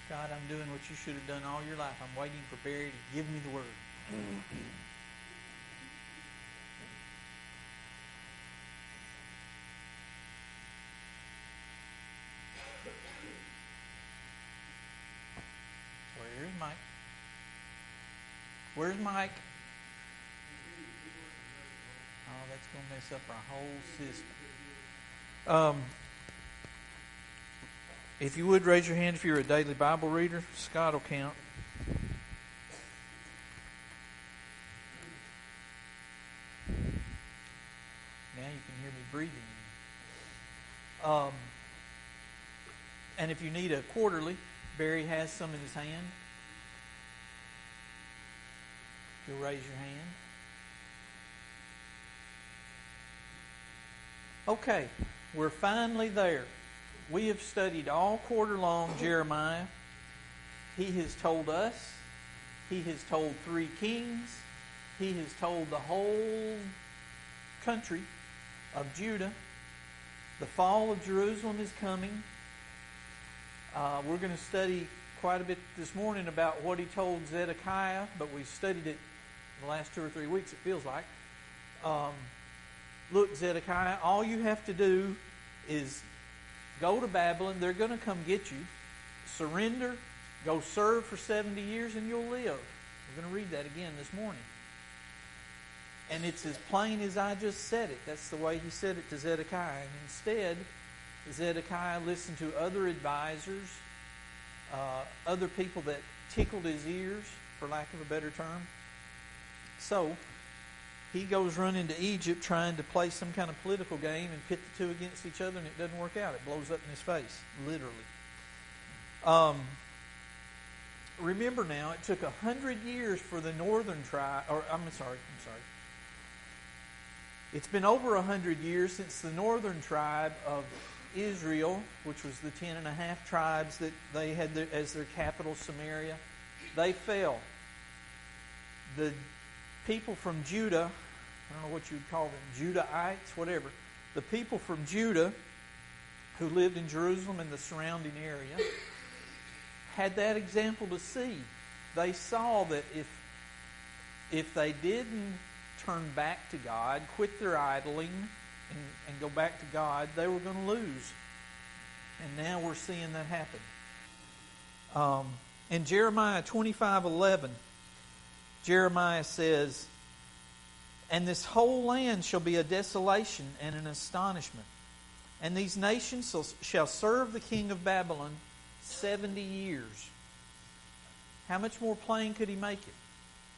God, I'm doing what you should have done all your life. I'm waiting for Barry to give me the word. Where's Mike? Where's Mike? Oh, that's going to mess up our whole system. If you would, raise your hand if you're a daily Bible reader. Scott will count. Now you can hear me breathing. And if you need a quarterly, Barry has some in his hand. If you'll raise your hand. Okay, we're finally there. We have studied all quarter long Jeremiah. He has told us. He has told 3 kings. He has told the whole country of Judah. The fall of Jerusalem is coming. We're going to study quite a bit this morning about what he told Zedekiah, but we studied it the last 2 or 3 weeks, it feels like. Look, Zedekiah, all you have to do is go to Babylon. They're going to come get you. Surrender. Go serve for 70 years and you'll live. We're going to read that again this morning. And it's as plain as I just said it. That's the way he said it to Zedekiah. And instead, Zedekiah listened to other advisors, other people that tickled his ears, for lack of a better term. So, he goes running to Egypt trying to play some kind of political game and pit the two against each other, and it doesn't work out. It blows up in his face, literally. Remember now, it took 100 years for the northern tribe, I'm sorry. It's been over 100 years since the northern tribe of Israel, which was the 10 and a half tribes that they had as their capital, Samaria, they fell. The people from Judah, I don't know what you'd call them, Judahites, whatever. The people from Judah who lived in Jerusalem and the surrounding area had that example to see. They saw that if they didn't turn back to God, quit their idling, and go back to God, they were going to lose. And now we're seeing that happen. In Jeremiah 25:11, Jeremiah says, "And this whole land shall be a desolation and an astonishment. And these nations shall serve the king of Babylon 70 years." How much more plain could he make it?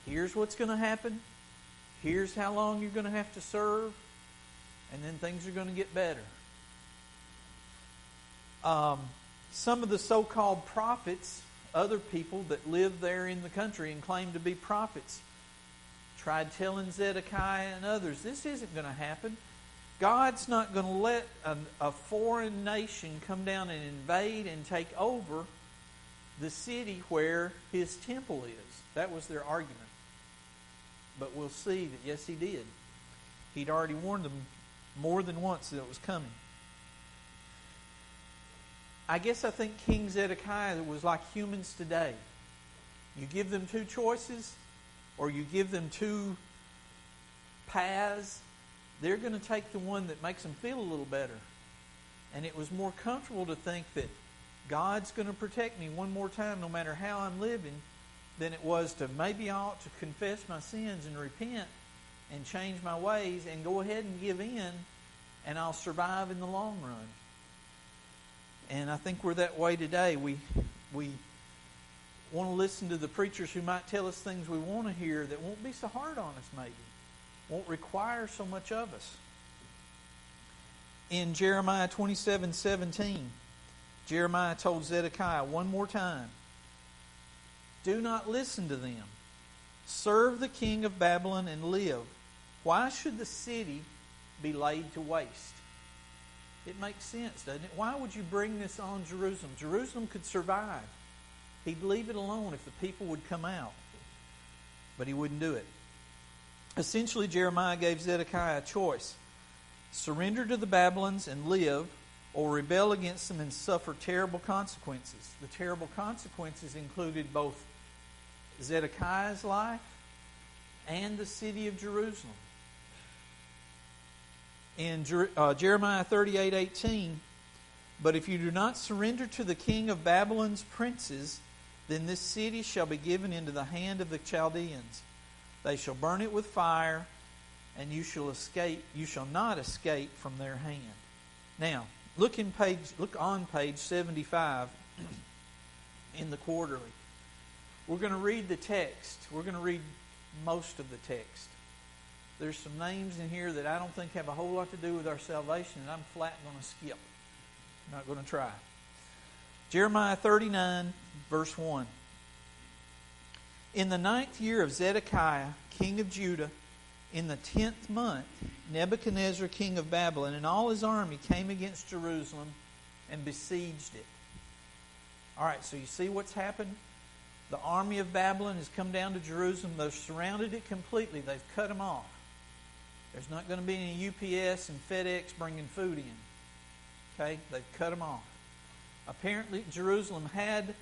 Here's what's going to happen. Here's how long you're going to have to serve. And then things are going to get better. Some of the so-called prophets, other people that live there in the country and claim to be prophets, tried telling Zedekiah and others, this isn't going to happen. God's not going to let a foreign nation come down and invade and take over the city where his temple is. That was their argument. But we'll see that, yes, he did. He'd already warned them more than once that it was coming. I think King Zedekiah was like humans today. You give them 2 choices, or you give them 2 paths, they're going to take the one that makes them feel a little better. And it was more comfortable to think that God's going to protect me one more time no matter how I'm living than it was to maybe I ought to confess my sins and repent and change my ways and go ahead and give in, and I'll survive in the long run. And I think we're that way today. We want to listen to the preachers who might tell us things we want to hear that won't be so hard on us maybe. Won't require so much of us. In Jeremiah 27:17, Jeremiah told Zedekiah one more time, "Do not listen to them. Serve the king of Babylon and live. Why should the city be laid to waste?" It makes sense, doesn't it? Why would you bring this on Jerusalem? Jerusalem could survive. He'd leave it alone if the people would come out. But he wouldn't do it. Essentially, Jeremiah gave Zedekiah a choice. Surrender to the Babylons and live, or rebel against them and suffer terrible consequences. The terrible consequences included both Zedekiah's life and the city of Jerusalem. In Jeremiah 38:18, but if you do not surrender to the king of Babylon's princes, then this city shall be given into the hand of the Chaldeans. They shall burn it with fire, and you shall not escape from their hand. Now, look on page 75 in the quarterly. We're going to read the text. We're going to read most of the text. There's some names in here that I don't think have a whole lot to do with our salvation, and I'm flat going to skip. I'm not going to try. Jeremiah 39, verse 1. In the 9th year of Zedekiah, king of Judah, in the 10th month, Nebuchadnezzar, king of Babylon, and all his army came against Jerusalem and besieged it. All right, so you see what's happened? The army of Babylon has come down to Jerusalem. They've surrounded it completely. They've cut them off. There's not going to be any UPS and FedEx bringing food in. Okay? They've cut them off. Apparently, Jerusalem had,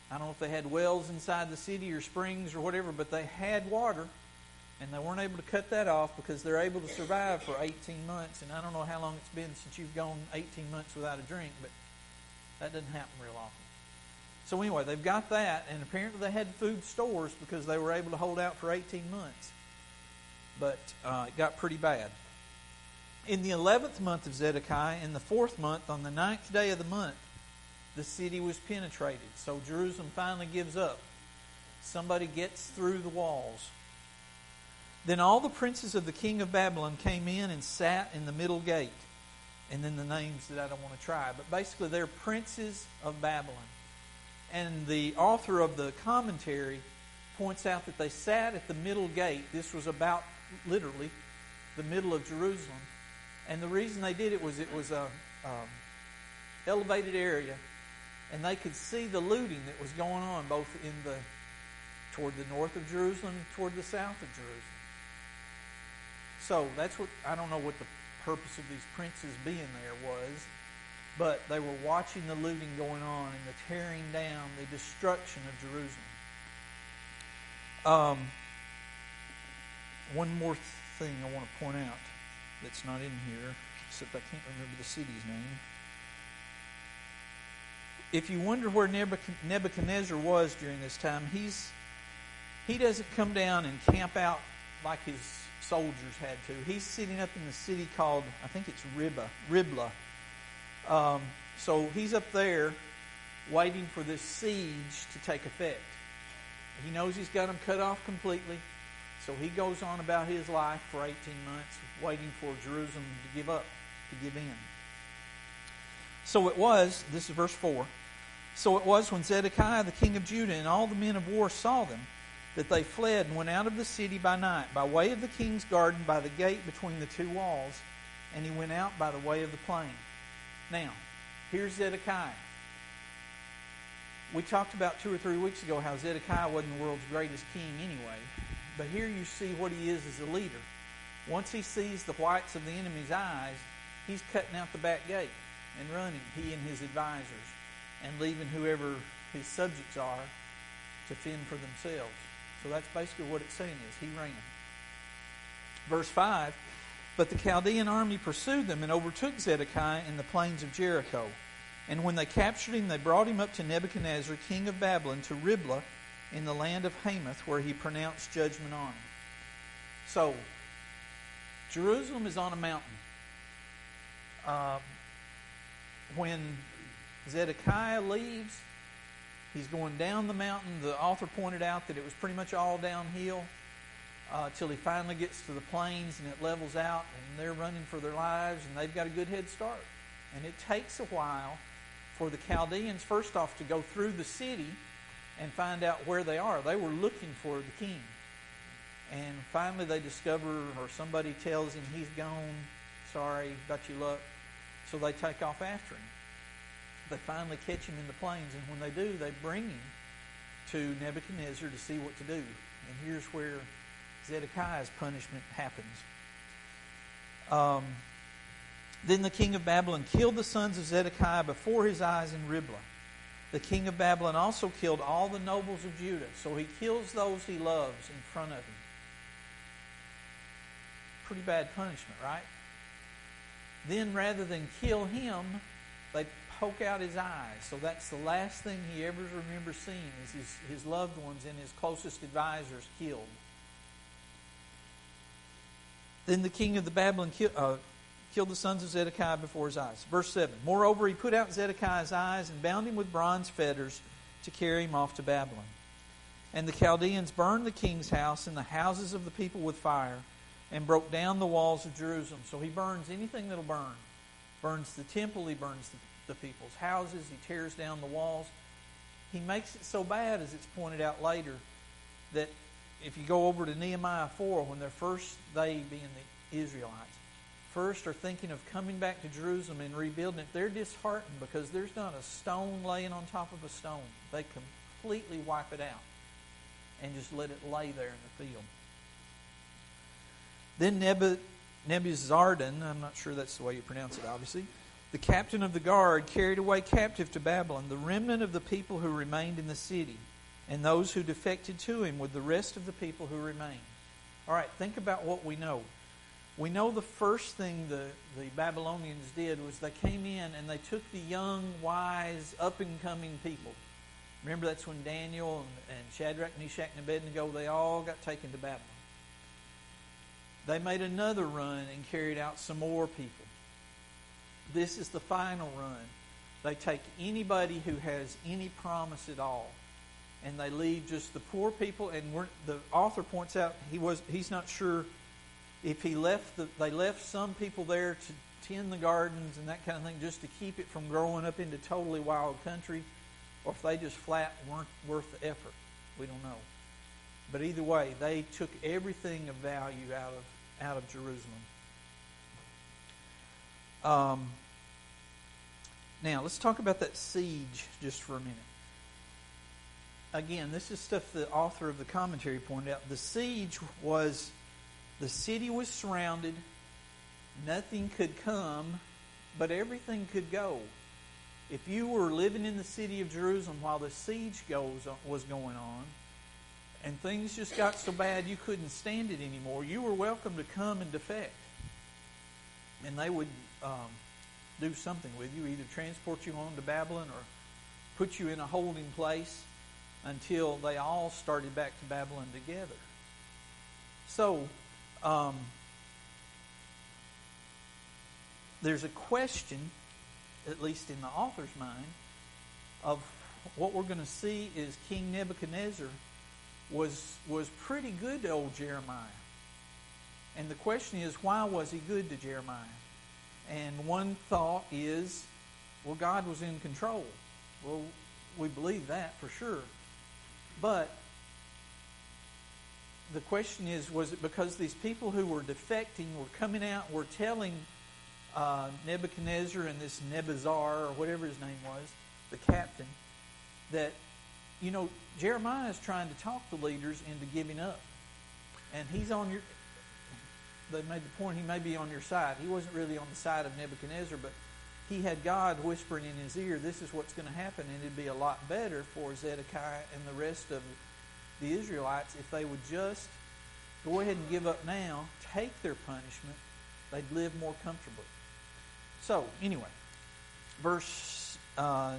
I don't know if they had wells inside the city or springs or whatever, but they had water, and they weren't able to cut that off because they're able to survive for 18 months. And I don't know how long it's been since you've gone 18 months without a drink, but that doesn't happen real often. So anyway, they've got that, and apparently they had food stores because they were able to hold out for 18 months. But it got pretty bad. In the 11th month of Zedekiah, in the 4th month, on the 9th day of the month, the city was penetrated. So Jerusalem finally gives up. Somebody gets through the walls. Then all the princes of the king of Babylon came in and sat in the middle gate. And then the names that I don't want to try. But basically they're princes of Babylon. And the author of the commentary points out that they sat at the middle gate. This was about, literally, the middle of Jerusalem. And the reason they did it was a elevated area, and they could see the looting that was going on both toward the north of Jerusalem and toward the south of Jerusalem. So that's what, I don't know what the purpose of these princes being there was, but they were watching the looting going on and the tearing down, the destruction of Jerusalem. One more thing I want to point out that's not in here, except I can't remember the city's name. If you wonder where Nebuchadnezzar was during this time, he doesn't come down and camp out like his soldiers had to. He's sitting up in the city called, I think it's Riblah. So he's up there waiting for this siege to take effect. He knows he's got them cut off completely. So he goes on about his life for 18 months, waiting for Jerusalem to give up, to give in. So it was, this is verse 4, so it was when Zedekiah the king of Judah and all the men of war saw them, that they fled and went out of the city by night, by way of the king's garden, by the gate between the two walls, and he went out by the way of the plain. Now, here's Zedekiah. We talked about 2 or 3 weeks ago how Zedekiah wasn't the world's greatest king anyway. But here you see what he is as a leader. Once he sees the whites of the enemy's eyes, he's cutting out the back gate and running, he and his advisors, and leaving whoever his subjects are to fend for themselves. So that's basically what it's saying is, he ran. Verse 5, but the Chaldean army pursued them and overtook Zedekiah in the plains of Jericho. And when they captured him, they brought him up to Nebuchadnezzar, king of Babylon, to Riblah, in the land of Hamath, where he pronounced judgment on him. So, Jerusalem is on a mountain. When Zedekiah leaves, he's going down the mountain. The author pointed out that it was pretty much all downhill till he finally gets to the plains and it levels out, and they're running for their lives, and they've got a good head start. And it takes a while for the Chaldeans, first off, to go through the city and find out where they are. They were looking for the king. And finally they discover, or somebody tells him he's gone, sorry, got your luck. So they take off after him. They finally catch him in the plains, and when they do, they bring him to Nebuchadnezzar to see what to do. And here's where Zedekiah's punishment happens. Then the king of Babylon killed the sons of Zedekiah before his eyes in Riblah. The king of Babylon also killed all the nobles of Judah. So he kills those he loves in front of him. Pretty bad punishment, right? Then rather than kill him, they poke out his eyes. So that's the last thing he ever remembers seeing is his loved ones and his closest advisors killed. Then the king of the Babylon killed the sons of Zedekiah before his eyes. Verse 7. Moreover, he put out Zedekiah's eyes and bound him with bronze fetters to carry him off to Babylon. And the Chaldeans burned the king's house and the houses of the people with fire and broke down the walls of Jerusalem. So he burns anything that'll burn. Burns the temple, he burns the people's houses, he tears down the walls. He makes it so bad, as it's pointed out later, that if you go over to Nehemiah 4, when they being the Israelites, first are thinking of coming back to Jerusalem and rebuilding it, they're disheartened because there's not a stone laying on top of a stone. They completely wipe it out and just let it lay there in the field. Then Nebuzaradan, I'm not sure that's the way you pronounce it, obviously, the captain of the guard carried away captive to Babylon the remnant of the people who remained in the city, and those who defected to him with the rest of the people who remained. All right, think about what we know. We know the first thing the Babylonians did was they came in and they took the young, wise, up-and-coming people. Remember, that's when Daniel and Shadrach, Meshach, and Abednego, they all got taken to Babylon. They made another run and carried out some more people. This is the final run. They take anybody who has any promise at all, and they leave just the poor people. And the author points out he's not sure if they left some people there to tend the gardens and that kind of thing just to keep it from growing up into totally wild country, or if they just flat weren't worth the effort. We don't know. But either way, they took everything of value out of Jerusalem. Now, let's talk about that siege just for a minute. Again, this is stuff the author of the commentary pointed out. The siege was, the city was surrounded, nothing could come, but everything could go. If you were living in the city of Jerusalem while the siege was going on, and things just got so bad you couldn't stand it anymore, you were welcome to come and defect. And they would do something with you, either transport you on to Babylon or put you in a holding place until they all started back to Babylon together. So, there's a question, at least in the author's mind, of what we're going to see is King Nebuchadnezzar was pretty good to old Jeremiah. And the question is, why was he good to Jeremiah? And one thought is, well, God was in control. Well, we believe that for sure. But the question is, was it because these people who were defecting were coming out and were telling Nebuchadnezzar and this Nebuzar, or whatever his name was, the captain, that, you know, Jeremiah is trying to talk the leaders into giving up. And he's on your... They made the point he may be on your side. He wasn't really on the side of Nebuchadnezzar, but he had God whispering in his ear, this is what's going to happen, and it'd be a lot better for Zedekiah and the rest of the Israelites if they would just go ahead and give up now, take their punishment, they'd live more comfortably. So, anyway, verse 10.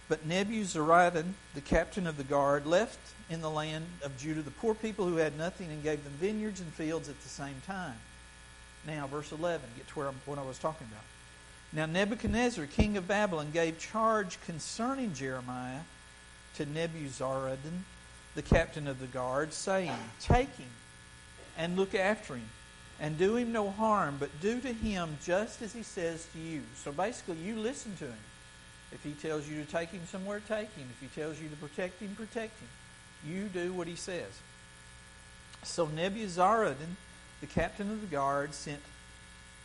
But Nebuzaradan, the captain of the guard, left in the land of Judah the poor people who had nothing and gave them vineyards and fields at the same time. Now, verse 11, get to what I was talking about. Now Nebuchadnezzar, king of Babylon, gave charge concerning Jeremiah to Nebuzaradan, the captain of the guard, saying, take him and look after him, and do him no harm, but do to him just as he says to you. So basically, you listen to him. If he tells you to take him somewhere, take him. If he tells you to protect him, protect him. You do what he says. So Nebuzaradan, the captain of the guard, sent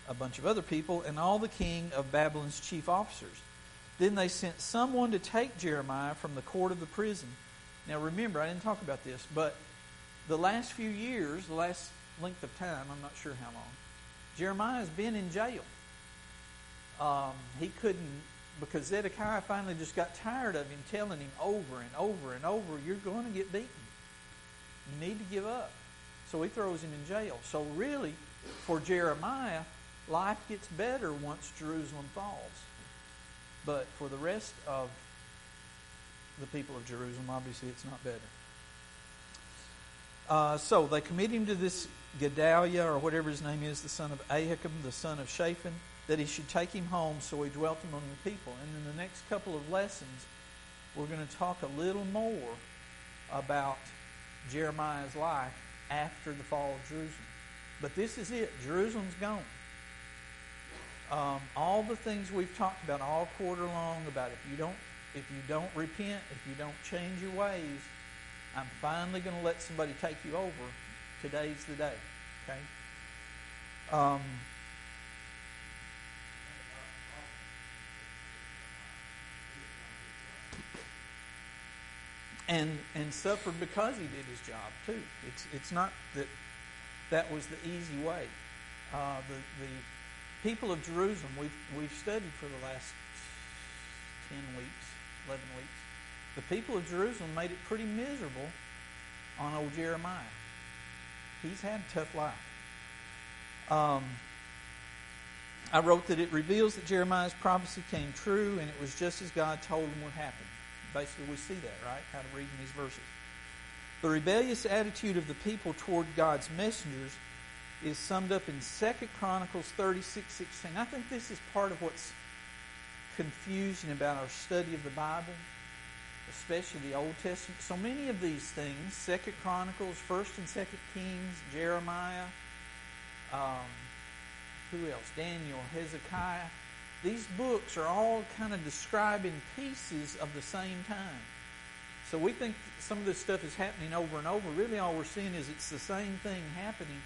a bunch of other people and all the king of Babylon's chief officers. Then they sent someone to take Jeremiah from the court of the prison. Now remember, I didn't talk about this, but the last few years, the last length of time, I'm not sure how long, Jeremiah's been in jail. He couldn't, because Zedekiah finally just got tired of him telling him over and over and over, you're going to get beaten. You need to give up. So he throws him in jail. So really, for Jeremiah, life gets better once Jerusalem falls. But for the rest of the people of Jerusalem, obviously it's not better. So they commit him to this Gedaliah, or whatever his name is, the son of Ahikam, the son of Shaphan, that he should take him home, so he dwelt among the people. And in the next couple of lessons, we're going to talk a little more about Jeremiah's life after the fall of Jerusalem. But this is it. Jerusalem's gone. All the things we've talked about all quarter long about if you don't repent, if you don't change your ways, I'm finally going to let somebody take you over. Today's the day. Okay? And suffered because he did his job too. It's not that was the easy way. The people of Jerusalem, we've studied for the last 10 weeks, 11 weeks. The people of Jerusalem made it pretty miserable on old Jeremiah. He's had a tough life. I wrote that it reveals that Jeremiah's prophecy came true, and it was just as God told him would happen. Basically, we see that, right? How to read in these verses. The rebellious attitude of the people toward God's messengers is summed up in 2 Chronicles 36:16. I think this is part of what's confusing about our study of the Bible, especially the Old Testament. So many of these things, 2 Chronicles, 1st and 2nd Kings, Jeremiah, who else? Daniel, Hezekiah. These books are all kind of describing pieces of the same time. So we think some of this stuff is happening over and over. Really all we're seeing is it's the same thing happening.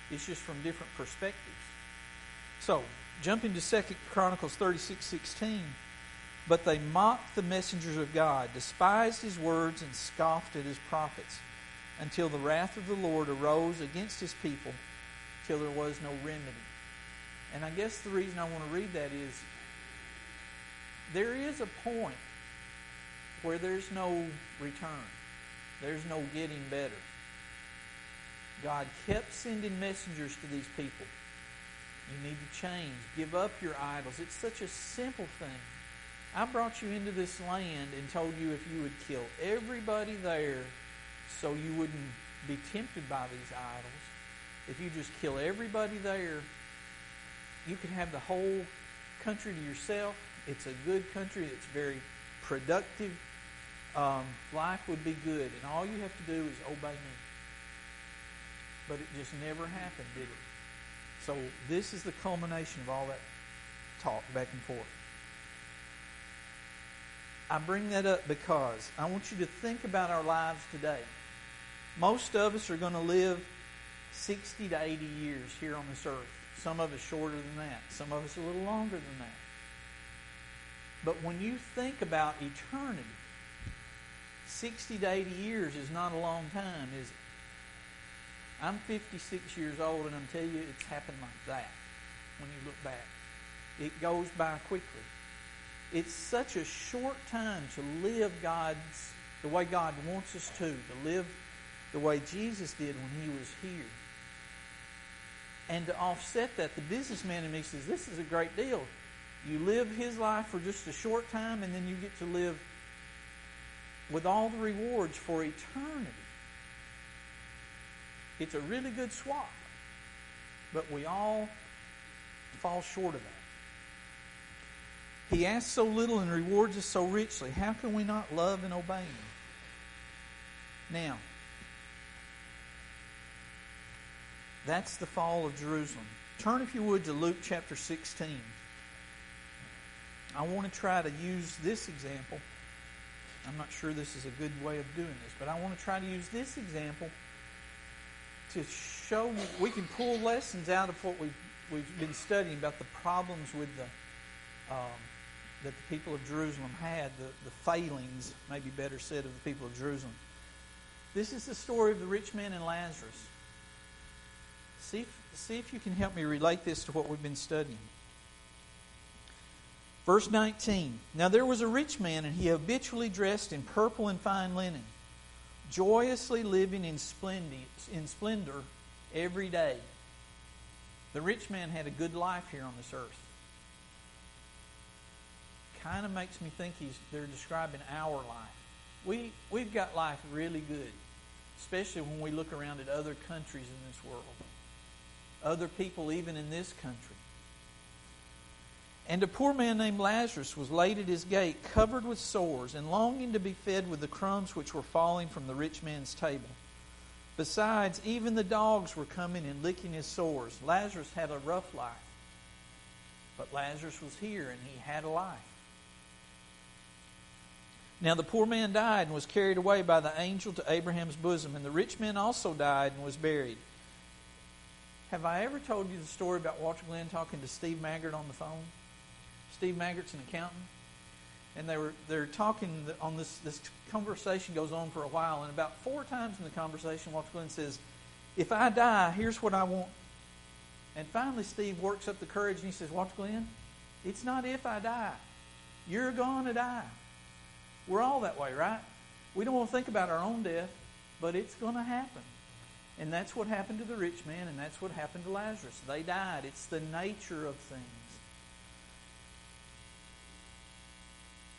It's just from different perspectives. So, jumping to 2 Chronicles 36:16. But they mocked the messengers of God, despised his words, and scoffed at his prophets, until the wrath of the Lord arose against his people, till there was no remedy. And I guess the reason I want to read that is there is a point where there's no return. There's no getting better. God kept sending messengers to these people. You need to change. Give up your idols. It's such a simple thing. I brought you into this land and told you if you would kill everybody there so you wouldn't be tempted by these idols, if you just kill everybody there, you can have the whole country to yourself. It's a good country. It's very productive. Life would be good. And all you have to do is obey me. But it just never happened, did it? So this is the culmination of all that talk back and forth. I bring that up because I want you to think about our lives today. Most of us are going to live 60 to 80 years here on this earth. Some of us shorter than that. Some of us a little longer than that. But when you think about eternity, 60 to 80 years is not a long time, is it? I'm 56 years old, and I'm telling you, it's happened like that when you look back. It goes by quickly. It's such a short time to live the way God wants us to live the way Jesus did when he was here. And to offset that, the businessman in me says, this is a great deal. You live his life for just a short time, and then you get to live with all the rewards for eternity. It's a really good swap. But we all fall short of that. He asks so little and rewards us so richly. How can we not love and obey him? Now, that's the fall of Jerusalem. Turn, if you would, to Luke chapter 16. I want to try to use this example. I'm not sure this is a good way of doing this, but I want to try to use this example to show we can pull lessons out of what we've been studying about the problems with that the people of Jerusalem had, the failings, maybe better said, of the people of Jerusalem. This is the story of the rich man and Lazarus. See see if you can help me relate this to what we've been studying. Verse 19. Now there was a rich man, and he habitually dressed in purple and fine linen, joyously living in splendor every day. The rich man had a good life here on this earth. Kind of makes me think they're describing our life. We've got life really good, especially when we look around at other countries in this world. Other people even in this country. And a poor man named Lazarus was laid at his gate, covered with sores, and longing to be fed with the crumbs which were falling from the rich man's table. Besides, even the dogs were coming and licking his sores. Lazarus had a rough life. But Lazarus was here, and he had a life. Now the poor man died and was carried away by the angel to Abraham's bosom, and the rich man also died and was buried. Have I ever told you the story about Walter Glenn talking to Steve Maggart on the phone? Steve Maggart's an accountant, and they're talking on this conversation goes on for a while, and about 4 times in the conversation, Walter Glenn says, "If I die, here's what I want." And finally, Steve works up the courage and he says, "Walter Glenn, it's not if I die. You're going to die." We're all that way, right? We don't want to think about our own death, but it's going to happen. And that's what happened to the rich man, and that's what happened to Lazarus. They died. It's the nature of things.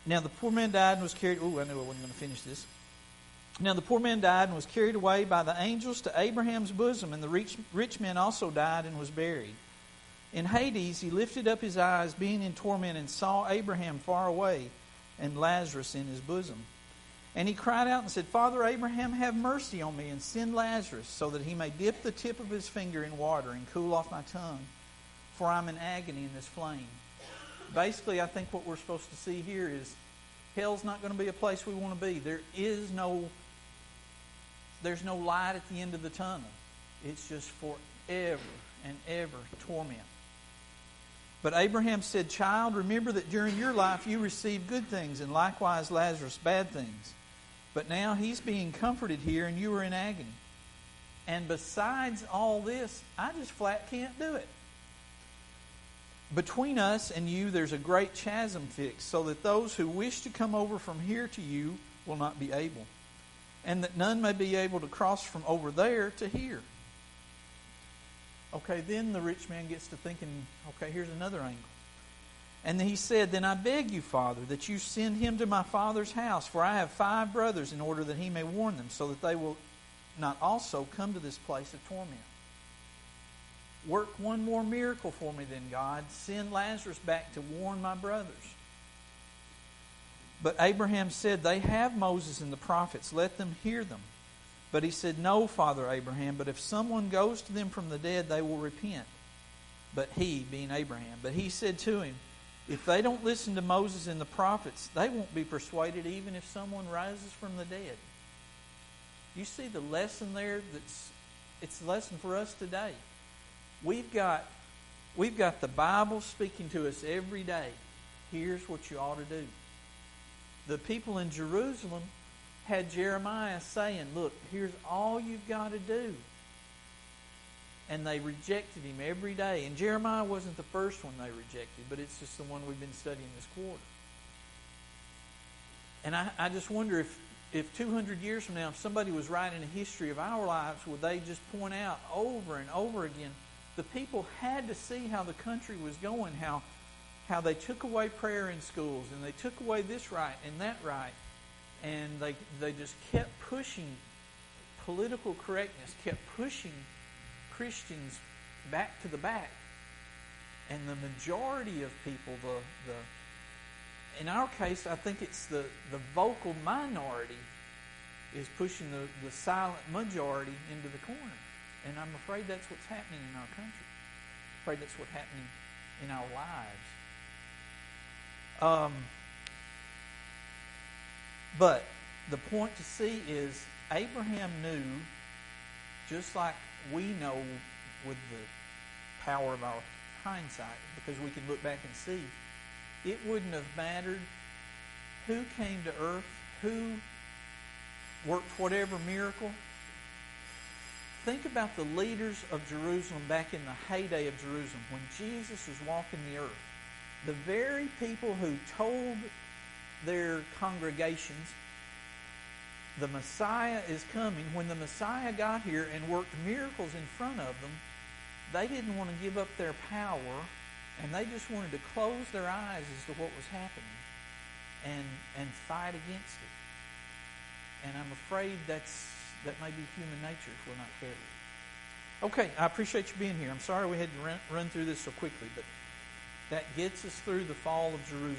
Now the poor man died and was carried... I knew I wasn't going to finish this. Now the poor man died and was carried away by the angels to Abraham's bosom, and the rich man also died and was buried. In Hades he lifted up his eyes, being in torment, and saw Abraham far away, and Lazarus in his bosom. And he cried out and said, "Father Abraham, have mercy on me, and send Lazarus, so that he may dip the tip of his finger in water and cool off my tongue, for I'm in agony in this flame." Basically, I think what we're supposed to see here is hell's not going to be a place we want to be. There's no light at the end of the tunnel. It's just forever and ever torment. But Abraham said, "Child, remember that during your life you received good things, and likewise Lazarus bad things. But now he's being comforted here, and you are in agony. And besides all this, I just flat can't do it. Between us and you there's a great chasm fixed, so that those who wish to come over from here to you will not be able, and that none may be able to cross from over there to here." Okay, then the rich man gets to thinking, okay, here's another angle. And he said, "Then I beg you, Father, that you send him to my father's house, for I have 5 brothers, in order that he may warn them, so that they will not also come to this place of torment. Work one more miracle for me then, God. Send Lazarus back to warn my brothers." But Abraham said, "They have Moses and the prophets. Let them hear them." But he said, "No, Father Abraham, but if someone goes to them from the dead, they will repent." But he, being Abraham, but he said to him, "If they don't listen to Moses and the prophets, they won't be persuaded even if someone rises from the dead." You see the lesson there? It's a lesson for us today. We've got the Bible speaking to us every day. Here's what you ought to do. The people in Jerusalem had Jeremiah saying, "Look, here's all you've got to do." And they rejected him every day. And Jeremiah wasn't the first one they rejected, but it's just the one we've been studying this quarter. And I just wonder if 200 years from now, if somebody was writing a history of our lives, would they just point out over and over again, the people had to see how the country was going, how they took away prayer in schools, and they took away this right and that right. And they just kept pushing political correctness, kept pushing Christians back to the back. And the majority of people, in our case, I think it's the vocal minority is pushing the silent majority into the corner. And I'm afraid that's what's happening in our country. I'm afraid that's what's happening in our lives. But the point to see is Abraham knew, just like we know with the power of our hindsight, because we can look back and see, it wouldn't have mattered who came to earth, who worked whatever miracle. Think about the leaders of Jerusalem back in the heyday of Jerusalem when Jesus was walking the earth. The very people who told their congregations the Messiah is coming, when the Messiah got here and worked miracles in front of them, they didn't want to give up their power, and they just wanted to close their eyes as to what was happening and fight against it. And I'm afraid that may be human nature if we're not careful. Okay, I appreciate you being here. I'm sorry we had to run through this so quickly, but that gets us through the fall of Jerusalem.